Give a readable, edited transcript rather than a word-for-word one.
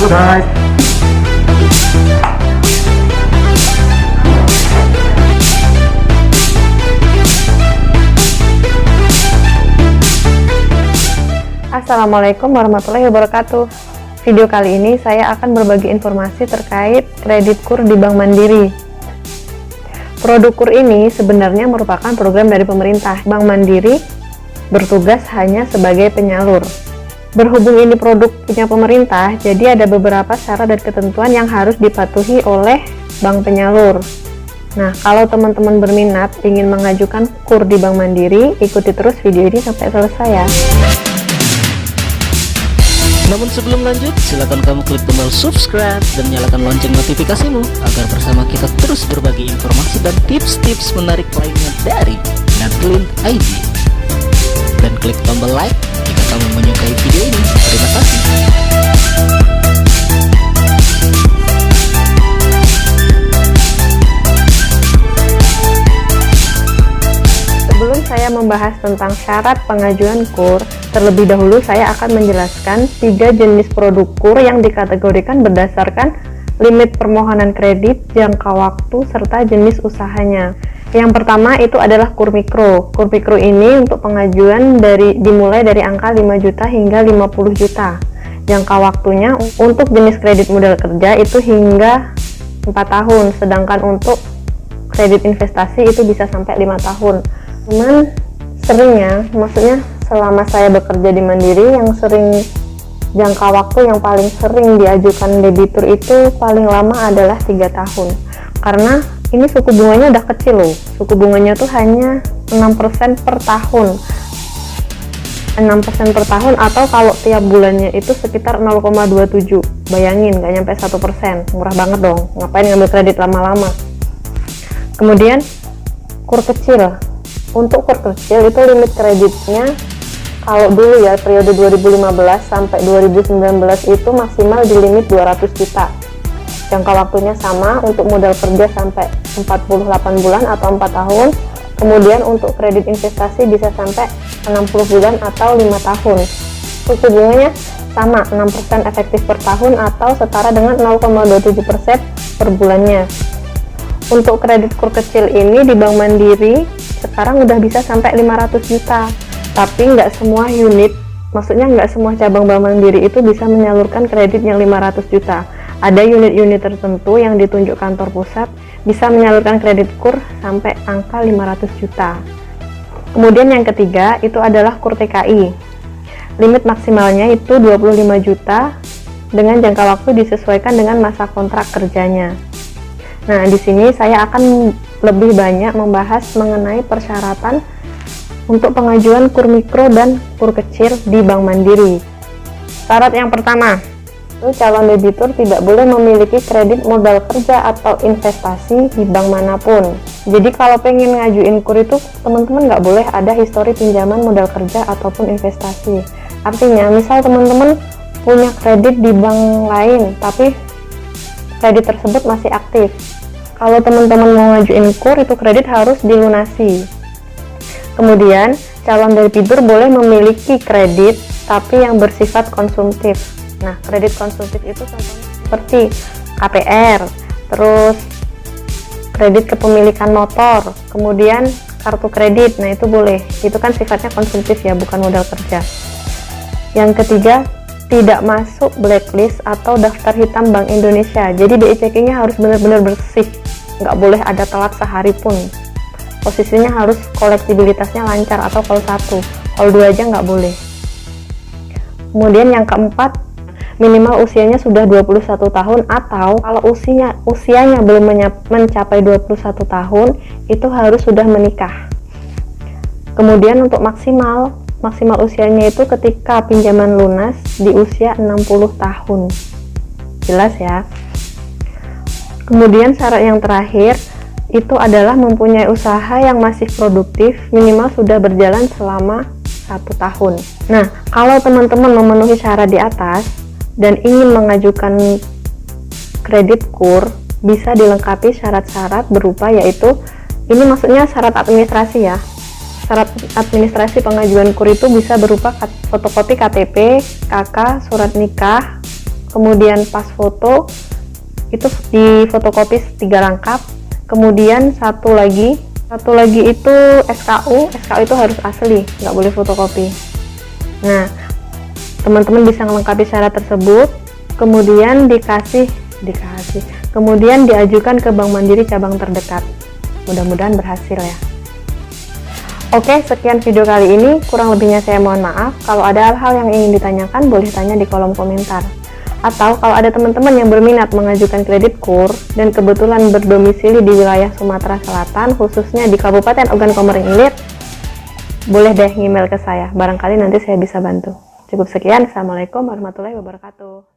guys. Assalamualaikum warahmatullahi wabarakatuh. Video kali ini saya akan berbagi informasi terkait kredit KUR di Bank Mandiri. Produk KUR ini sebenarnya merupakan program dari pemerintah. Bank Mandiri bertugas hanya sebagai penyalur. Berhubung ini produk punya pemerintah, jadi ada beberapa syarat dan ketentuan yang harus dipatuhi oleh bank penyalur. Nah, kalau teman-teman berminat ingin mengajukan KUR di Bank Mandiri, ikuti terus video ini sampai selesai ya. Namun sebelum lanjut, silakan kamu klik tombol subscribe dan nyalakan lonceng notifikasimu agar bersama kita terus berbagi informasi dan tips-tips menarik lainnya dari Netlink ID. Dan klik tombol like jika kamu menyukai video ini. Terima kasih. Sebelum saya membahas tentang syarat pengajuan KUR, terlebih dahulu saya akan menjelaskan 3 jenis produk KUR yang dikategorikan berdasarkan limit permohonan kredit, jangka waktu, serta jenis usahanya. Yang pertama itu adalah KUR Mikro. KUR Mikro ini untuk pengajuan dimulai dari angka 5 juta hingga 50 juta. Jangka waktunya untuk jenis kredit modal kerja itu hingga 4 tahun, sedangkan untuk kredit investasi itu bisa sampai 5 tahun. Cuman seringnya, maksudnya selama saya bekerja di Mandiri, yang sering jangka waktu yang paling sering diajukan debitur itu paling lama adalah 3 tahun. Karena ini suku bunganya udah kecil loh. Suku bunganya tuh hanya 6% per tahun. 6% per tahun, atau kalau tiap bulannya itu sekitar 0,27. Bayangin, nggak nyampe 1%. Murah banget dong. Ngapain ngambil kredit lama-lama? Kemudian KUR kecil. Untuk KUR kecil itu limit kreditnya kalau dulu ya periode 2015 sampai 2019 itu maksimal di limit 200 juta. Jangka waktunya sama untuk modal kerja sampai 48 bulan atau 4 tahun. Kemudian untuk kredit investasi bisa sampai 60 bulan atau 5 tahun. Suku bunganya sama, 6% efektif per tahun atau setara dengan 0,27% per bulannya. Untuk kredit KUR kecil ini di Bank Mandiri sekarang udah bisa sampai 500 juta. Tapi nggak semua unit, maksudnya nggak semua cabang Bank Mandiri itu bisa menyalurkan kredit yang 500 juta. Ada unit-unit tertentu yang ditunjuk kantor pusat bisa menyalurkan kredit KUR sampai angka 500 juta. Kemudian yang ketiga itu adalah KUR TKI. Limit maksimalnya itu 25 juta dengan jangka waktu disesuaikan dengan masa kontrak kerjanya. Nah, di sini saya akan lebih banyak membahas mengenai persyaratan untuk pengajuan KUR Mikro dan KUR kecil di Bank Mandiri. Syarat yang pertama, itu calon debitur tidak boleh memiliki kredit modal kerja atau investasi di bank manapun. Jadi kalau pengen ngajuin KUR itu teman-teman nggak boleh ada histori pinjaman modal kerja ataupun investasi. Artinya, misal teman-teman punya kredit di bank lain, tapi kredit tersebut masih aktif. Kalau teman-teman mau ngajuin KUR, itu kredit harus dilunasi. Kemudian, calon debitur boleh memiliki kredit tapi yang bersifat konsumtif. Nah, kredit konsumtif itu contohnya seperti KPR, terus kredit kepemilikan motor, kemudian kartu kredit. Nah, itu boleh. Itu kan sifatnya konsumtif ya, bukan modal kerja. Yang ketiga, tidak masuk blacklist atau daftar hitam Bank Indonesia. Jadi BI checking-nya harus benar-benar bersih, nggak boleh ada telat sehari pun. Posisinya harus kolektibilitasnya lancar, atau call 1, call 2 aja nggak boleh. Kemudian yang keempat, minimal usianya sudah 21 tahun, atau kalau usianya belum mencapai 21 tahun, itu harus sudah menikah. Kemudian untuk maksimal usianya itu ketika pinjaman lunas di usia 60 tahun. Jelas ya. Kemudian syarat yang terakhir itu adalah mempunyai usaha yang masih produktif, minimal sudah berjalan selama 1 tahun. Nah, kalau teman-teman memenuhi syarat di atas dan ingin mengajukan kredit KUR, bisa dilengkapi syarat-syarat berupa, yaitu ini maksudnya syarat administrasi ya. Syarat administrasi pengajuan KUR itu bisa berupa fotokopi KTP, KK, surat nikah, kemudian pas foto itu di fotokopi 3 rangkap, kemudian satu lagi itu SKU itu harus asli, nggak boleh fotokopi. Nah, teman-teman bisa melengkapi syarat tersebut, kemudian kemudian diajukan ke Bank Mandiri cabang terdekat. Mudah-mudahan berhasil ya. Oke, sekian video kali ini, kurang lebihnya saya mohon maaf. Kalau ada hal-hal yang ingin ditanyakan, boleh tanya di kolom komentar. Atau kalau ada teman-teman yang berminat mengajukan kredit KUR dan kebetulan berdomisili di wilayah Sumatera Selatan, khususnya di Kabupaten Ogan Komering Ilir, boleh deh email ke saya, barangkali nanti saya bisa bantu. Cukup sekian, Assalamualaikum warahmatullahi wabarakatuh.